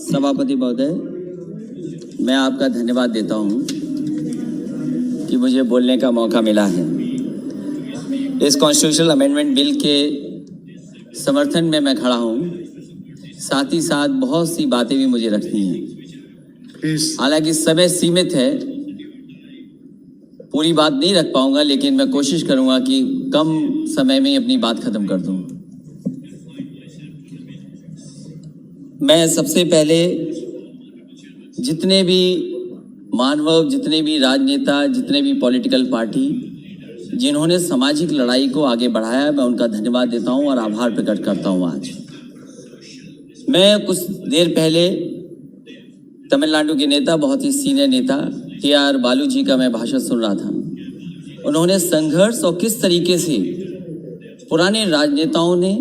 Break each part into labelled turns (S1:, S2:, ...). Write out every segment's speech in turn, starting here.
S1: सभापति महोदय, मैं आपका धन्यवाद देता हूं कि मुझे बोलने का मौका मिला है। इस कॉन्स्टिट्यूशनल अमेंडमेंट बिल के समर्थन में मैं खड़ा हूं। साथ ही साथ बहुत सी बातें भी मुझे रखनी हैं। हालांकि समय सीमित है, पूरी बात नहीं रख पाऊंगा, लेकिन मैं कोशिश करूंगा कि कम समय में अपनी बात खत्म कर दूं। मैं सबसे पहले जितने भी मानव, जितने भी राजनेता, जितने भी पॉलिटिकल पार्टी जिन्होंने सामाजिक लड़ाई को आगे बढ़ाया, मैं उनका धन्यवाद देता हूं और आभार प्रकट करता हूं। आज मैं कुछ देर पहले तमिलनाडु के नेता, बहुत ही सीनियर नेता TR बालू जी का मैं भाषण सुन रहा था। उन्होंने संघर्ष और किस तरीके से पुराने राजनेताओं ने,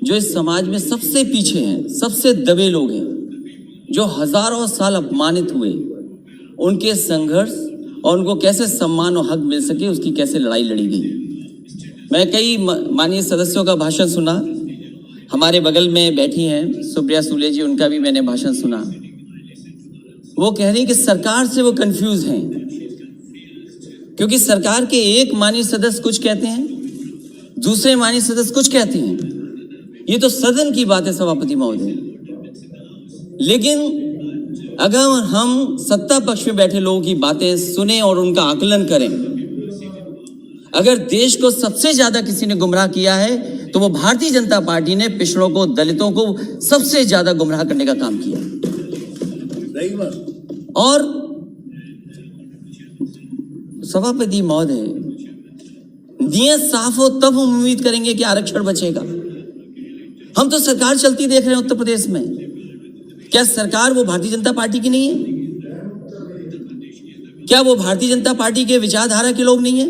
S1: जो इस समाज में सबसे पीछे हैं, सबसे दबे लोग हैं, जो हजारों साल अपमानित हुए, उनके संघर्ष और उनको कैसे सम्मान और हक मिल सके, उसकी कैसे लड़ाई लड़ी गई। मैं कई माननीय सदस्यों का भाषण सुना। हमारे बगल में बैठी हैं सुप्रिया सुले जी, उनका भी मैंने भाषण सुना। वो कह रही कि सरकार से वो कंफ्यूज हैं, क्योंकि सरकार के एक माननीय सदस्य कुछ कहते हैं, दूसरे माननीय सदस्य कुछ कहते हैं। ये तो सदन की बात है सभापति महोदय। लेकिन अगर हम सत्ता पक्ष में बैठे लोगों की बातें सुने और उनका आकलन करें, अगर देश को सबसे ज्यादा किसी ने गुमराह किया है तो वो भारतीय जनता पार्टी ने पिछड़ों को, दलितों को सबसे ज्यादा गुमराह करने का काम किया। और सभापति महोदय, नियत साफ हो तब हम उम्मीद करेंगे कि आरक्षण बचेगा। हम तो सरकार चलती देख रहे हैं उत्तर प्रदेश में। क्या सरकार वो भारतीय जनता पार्टी की नहीं है? क्या वो भारतीय जनता पार्टी के विचारधारा के लोग नहीं है?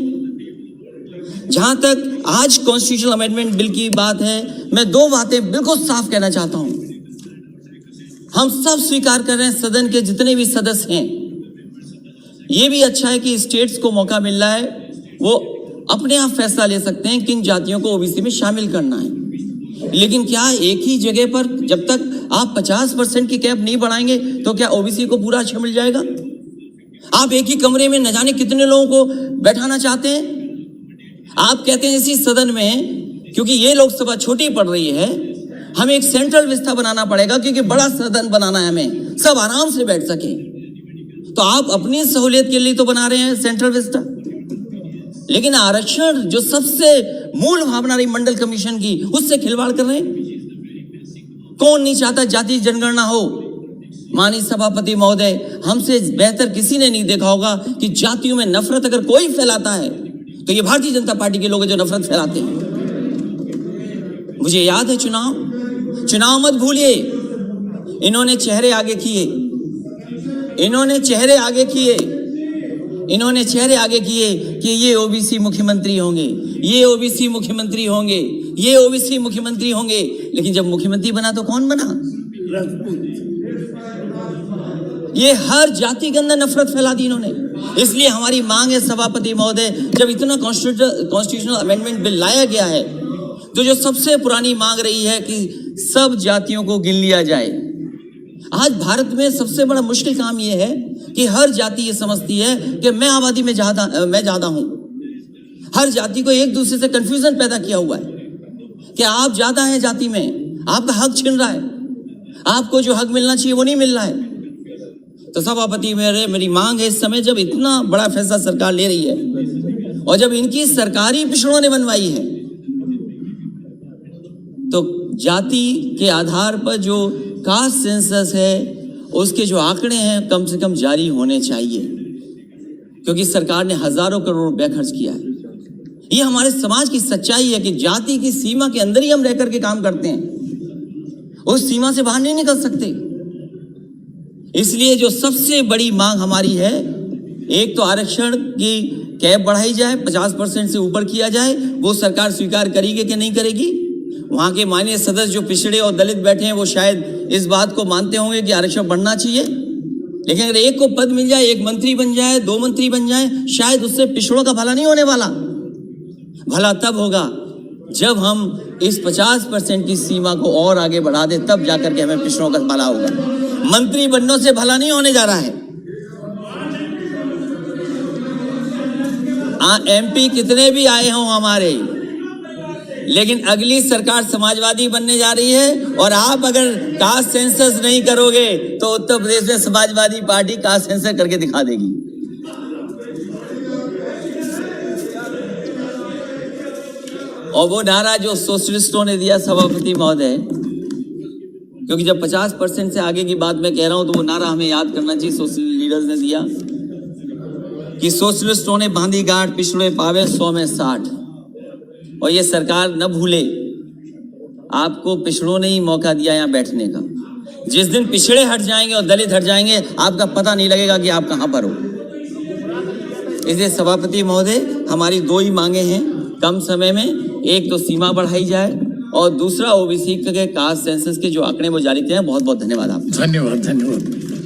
S1: जहां तक आज कॉन्स्टिट्यूशनल अमेंडमेंट बिल की बात है, मैं दो बातें बिल्कुल साफ कहना चाहता हूं। हम सब स्वीकार कर रहे हैं, सदन के जितने भी सदस्य हैं, ये भी अच्छा है कि स्टेट्स को मौका मिल रहा है, वो अपने आप फैसला ले सकते हैं किन जातियों को ओबीसी में शामिल करना है। लेकिन क्या एक ही जगह पर जब तक आप 50% की कैप नहीं बढ़ाएंगे तो क्या ओबीसी को पूरा अच्छा मिल जाएगा? आप एक ही कमरे में न जाने कितने लोगों को बैठाना चाहते हैं। आप कहते हैं इसी सदन में, क्योंकि ये लोकसभा छोटी पड़ रही है, हमें एक सेंट्रल व्यवस्था बनाना पड़ेगा, क्योंकि बड़ा सदन बनाना है हमें, सब आराम से बैठ सके। तो आप अपनी सहूलियत के लिए तो बना रहे हैं सेंट्रल व्यवस्था, लेकिन आरक्षण जो सबसे मूल भावना रही मंडल कमीशन की, उससे खिलवाड़ कर रहे हैं। कौन नहीं चाहता जाति जनगणना हो? माननीय सभापति महोदय, हमसे बेहतर किसी ने नहीं देखा होगा कि जातियों में नफरत अगर कोई फैलाता है तो ये भारतीय जनता पार्टी के लोग जो नफरत फैलाते हैं। मुझे याद है चुनाव मत भूलिए, इन्होंने चेहरे आगे किए, इन्होंने चेहरे आगे किए कि ये ओबीसी मुख्यमंत्री होंगे, ये ओबीसी मुख्यमंत्री होंगे, ये ओबीसी मुख्यमंत्री होंगे। लेकिन जब मुख्यमंत्री बना तो कौन बना? ये हर जाति के अंदर नफरत फैला दी इन्होंने। इसलिए हमारी मांग है सभापति महोदय, जब इतना कॉन्स्टिट्यूशनल अमेंडमेंट बिल लाया गया है, तो जो सबसे पुरानी मांग रही है कि सब जातियों को गिन लिया जाए। आज भारत में सबसे बड़ा मुश्किल काम यह है कि हर जाति ये समझती है कि मैं आबादी में ज्यादा हूं। हर जाति को एक दूसरे से कंफ्यूजन पैदा किया हुआ है कि आप ज्यादा हैं जाति में, आपका हक छिन रहा है, आपको जो हक मिलना चाहिए वो नहीं मिल रहा है। तो सभापति मेरी मांग है, इस समय जब इतना बड़ा फैसला सरकार ले रही है और जब इनकी सरकारी पिछड़ों ने बनवाई है, तो जाति के आधार पर जो कास्ट सेंसस है, उसके जो आंकड़े हैं कम से कम जारी होने चाहिए, क्योंकि सरकार ने हजारों करोड़ रुपया खर्च किया है। ये हमारे समाज की सच्चाई है कि जाति की सीमा के अंदर ही हम रहकर के काम करते हैं, उस सीमा से बाहर नहीं निकल सकते। इसलिए जो सबसे बड़ी मांग हमारी है, एक तो आरक्षण की कैप बढ़ाई जाए, 50% से ऊपर किया जाए। वो सरकार स्वीकार करेगी कि नहीं करेगी? वहां के माननीय सदस्य जो पिछड़े और दलित बैठे हैं, वो शायद इस बात को मानते होंगे कि आरक्षण बढ़ना चाहिए। लेकिन अगर एक को पद मिल जाए, एक मंत्री बन जाए, 2 मंत्री बन जाए, शायद उससे पिछड़ों का भला नहीं होने वाला। भला तब होगा जब हम इस 50% की सीमा को और आगे बढ़ा दे, तब जाकर के हमें पिछड़ों का भला होगा। मंत्री बनने से भला नहीं होने जा रहा है। एमपी कितने भी आए हों हमारे, लेकिन अगली सरकार समाजवादी बनने जा रही है। और आप अगर कास्ट सेंसस नहीं करोगे तो उत्तर प्रदेश में समाजवादी पार्टी कास्ट सेंसस करके दिखा देगी। और वो नारा जो सोशलिस्टों ने दिया सभापति महोदय, क्योंकि जब 50% से आगे की बात मैं कह रहा हूं तो वो नारा हमें याद करना चाहिए। सोशलिस्ट लीडर्स ने दिया कि सोशलिस्टों ने बांधी गांठ, पिछड़े पावे 100 में 60। और ये सरकार न भूले, आपको पिछड़ों ने ही मौका दिया यहाँ बैठने का। जिस दिन पिछड़े हट जाएंगे और दलित हट जाएंगे, आपका पता नहीं लगेगा कि आप कहां पर हो। इसलिए सभापति महोदय, हमारी 2 ही मांगे हैं कम समय में। एक तो सीमा बढ़ाई जाए और दूसरा ओबीसी के कास्ट सेंसस के जो आंकड़े वो जारी किए हैं। बहुत बहुत धन्यवाद आपका।
S2: धन्यवाद।